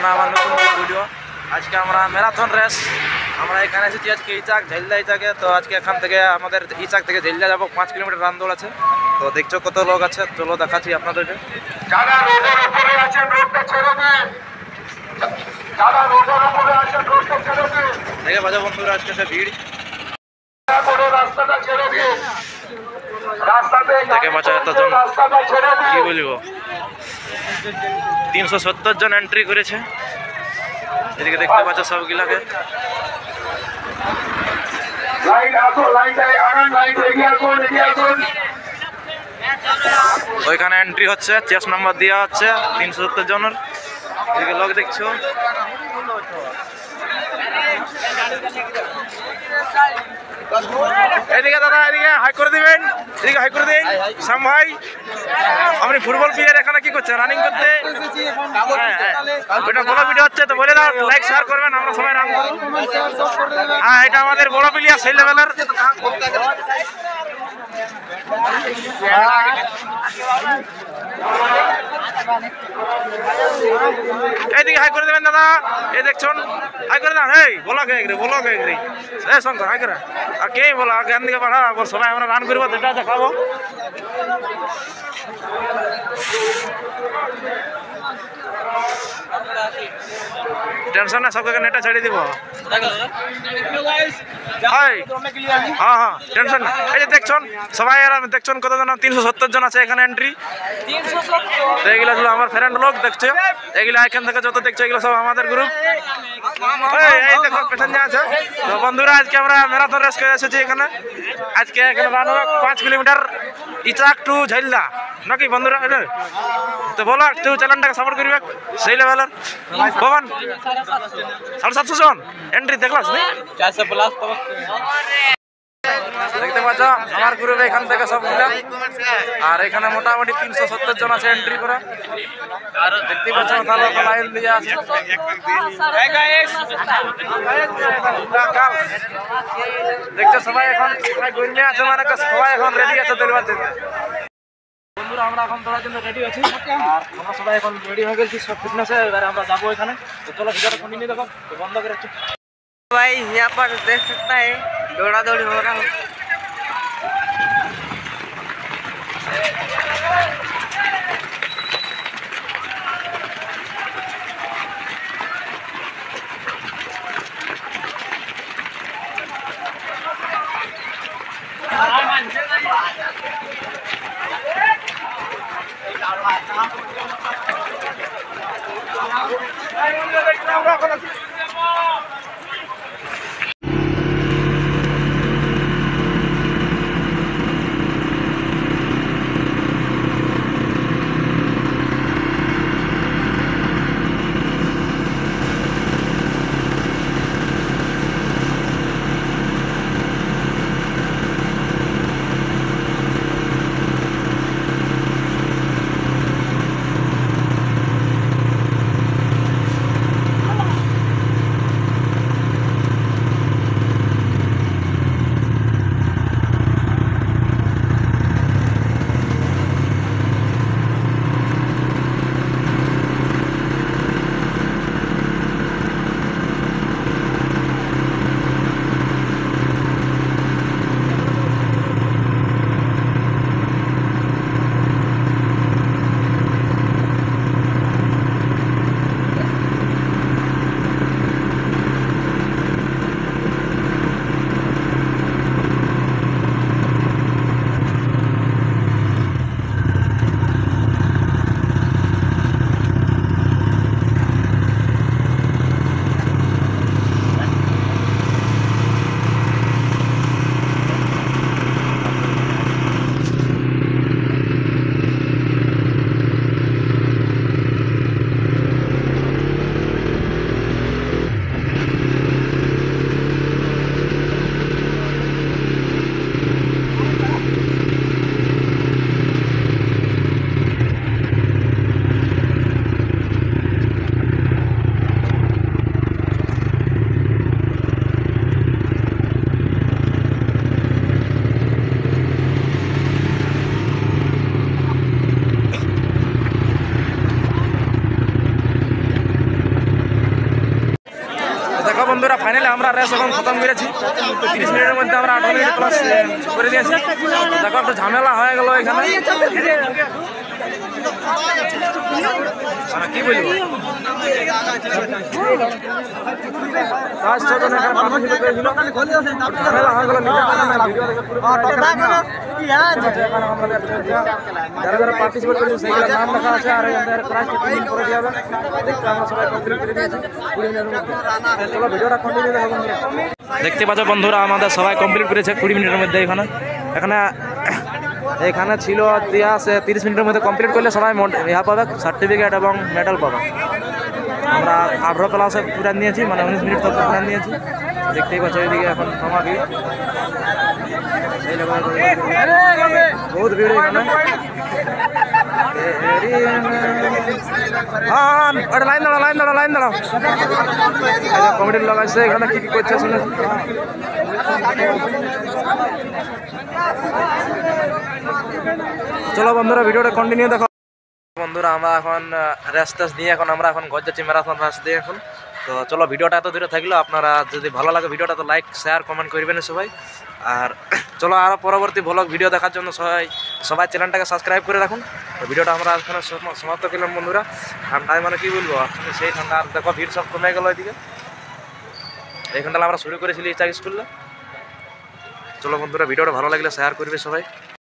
না আমার নতুন ভিডিও। আজকে আমরা ম্যারাথন রেস আমরা এখানে এসেছি আজকে ইচাক ঝাইলদা ইচাকে। তো আজকে এখান থেকে আমাদের ইচাক থেকে ঝাইলদা যাবো 5 কিলোমিটার রান দৌড় আছে। তো দেখছো কত লোক আছে, চলো দেখাচ্ছি আপনাদেরকে। দেখে বাজা বন্ধুরা আজকে সে ভিড় দেখে বাঁচা এতজন কি বলবো 370 জন এন্ট্রি করেছে। এদিকে দেখতে পাচ্ছ সবগুলাকে। ওইখানে এন্ট্রি হচ্ছে, চেস নাম্বার দেওয়া হচ্ছে 370 জনের। এদিকে লোক দেখছো। এদিকে দাদা এদিকে হাই করে দিবেন, এদিকে হাই করে দিন। শ্যাম ভাই আপনি ফুটবল প্লেয়ার এখানে কি করছেন? রানিং করতে? ওইটা বড় ভিডিও হচ্ছে তো বলে দাও, লাইক শেয়ার করবেন, আমরা সবাই রান করব। হ্যাঁ এটা আমাদের বড় প্লেয়ার সেই লেভেলের। এইদিকে হাই করে দেবেন দাদা, এই দেখছেন হাই করে দেন। এই বলো কে বলো কে শঙ্কর হাই করে আর কে বলো জ্ঞান দিকে বাড়া সবাই আমরা রান করবো, যেটা দেখাবো। টেনশন না, সবকে নেটে ছেড়ে দিব। হ্যাঁ হ্যাঁ টেনশন না। এই যে দেখছেন সবাই দেখছেন কতজন, 370 জন আছে এখানে এন্ট্রি। তো এগুলো হলো আমার ফ্রেন্ড লোক দেখছো, এগুলো এখান থেকে যত দেখছো এগুলো সব আমাদের গ্রুপ। এই দেখো পেছনে আছে। তো বন্ধুরা আজকে আমরা ম্যারাথন রেস করে এসেছি এখানে। আজকে এখানে রান হবে 5 কিলোমিটার ইচাক টু ঝাইলদা নাকি বন্ধুরা? তো বলো একটু চ্যানেলটাকে সাপোর্ট করবে সেই লেভেলের। ভবন 750 জন এন্ট্রি দেখলাস দেখতে পাচ্ছ আমার গ্রুপে এখান থেকে সবগুলো। আর এখানে মোটামুটি 370 জন আছে এন্ট্রি করে। দেখতে পাচ্ছ লাইন দিয়ে আছে। দেখছো সবাই এখন গড়িয়ে আছে, মানে সবাই এখন রেডি আছে দৌড়ার জন্য। বন্ধুরা আমরা এখন দৌড়ার জন্য রেডি আছি আর আমরা সবাই এখন রেডি হয়ে গেছি সব ফিটনেসে। এবারে আমরা যাবো এখানে। তো চলো ভিডিওটা কন্টিনিউ দেখো। তো বন্ধ করে भाई यहाँ पर देख सकता है दौड़ा दौड़ी हो रहा है। বন্ধুরা ফাইনালি আমরা রেস এখন খতম করেছি 30 মিনিটের মধ্যে আমরা 8 মিনিট প্লাস করে দিয়েছি দেখো একটু ঝামেলা হয়ে গেল এখানে কি বলবো ঝামেলা হয়ে গেল যারা যারা পার্টিসিপেট করেছে সেইগুলোর নাম লেখা আছে আর প্রাইজ করে দেওয়া হবে দেখতে আমরা সবাই কমপ্লিট করে দিয়েছি 20 মিনিটের মধ্যে চলো ভিডিওটা কন্টিনিউ দেখো দেখতে পাচ্ছ বন্ধুরা আমাদের সবাই কমপ্লিট করেছে 20 মিনিটের মধ্যে এখানে ছিল দেওয়া আছে 30 মিনিটের মধ্যে কমপ্লিট করলে সবাই ইহা পাবে সার্টিফিকেট এবং মেডেল পাবে আমরা 18 ক্লাসে পুরান নিয়েছি মানে 19 মিনিট তক পুরান নিয়েছি দেখতেই পাচ্ছ এদিকে এখন থামাবি বহুত ভিড় এখানে হ্যাঁ লাইন দাঁড়াও কমিটির লোক আসছে এখানে কি করছে শুনে চলো বন্ধুরা ভিডিওটা কন্টিনিউ দেখো বন্ধুরা আমরা এখন রেস্ট নিয়ে আমরা এখন ঘর যাচ্ছি ম্যারাথন রাস দিয়ে এখন তো চলো ভিডিওটা এত দূরে থাকলো আপনারা যদি ভালো লাগে ভিডিওটা তো লাইক শেয়ার কমেন্ট করবেন সবাই আর চলো আরও পরবর্তী ব্লগ ভিডিও দেখার জন্য সবাই চ্যানেলটাকে সাবস্ক্রাইব করে রাখুন তো ভিডিওটা আমরা এখানে সমাপ্ত করলাম বন্ধুরা ঠান্ডায় মানে কি বলবো সেই ঠান্ডা আর দেখো ভিড় সব কমে গেল এদিকে এইখানটা আমরা শুরু করেছিলি ইচ্ছা স্কুলে চলো বন্ধুরা ভিডিওটা ভালো লাগলে শেয়ার করবে সবাই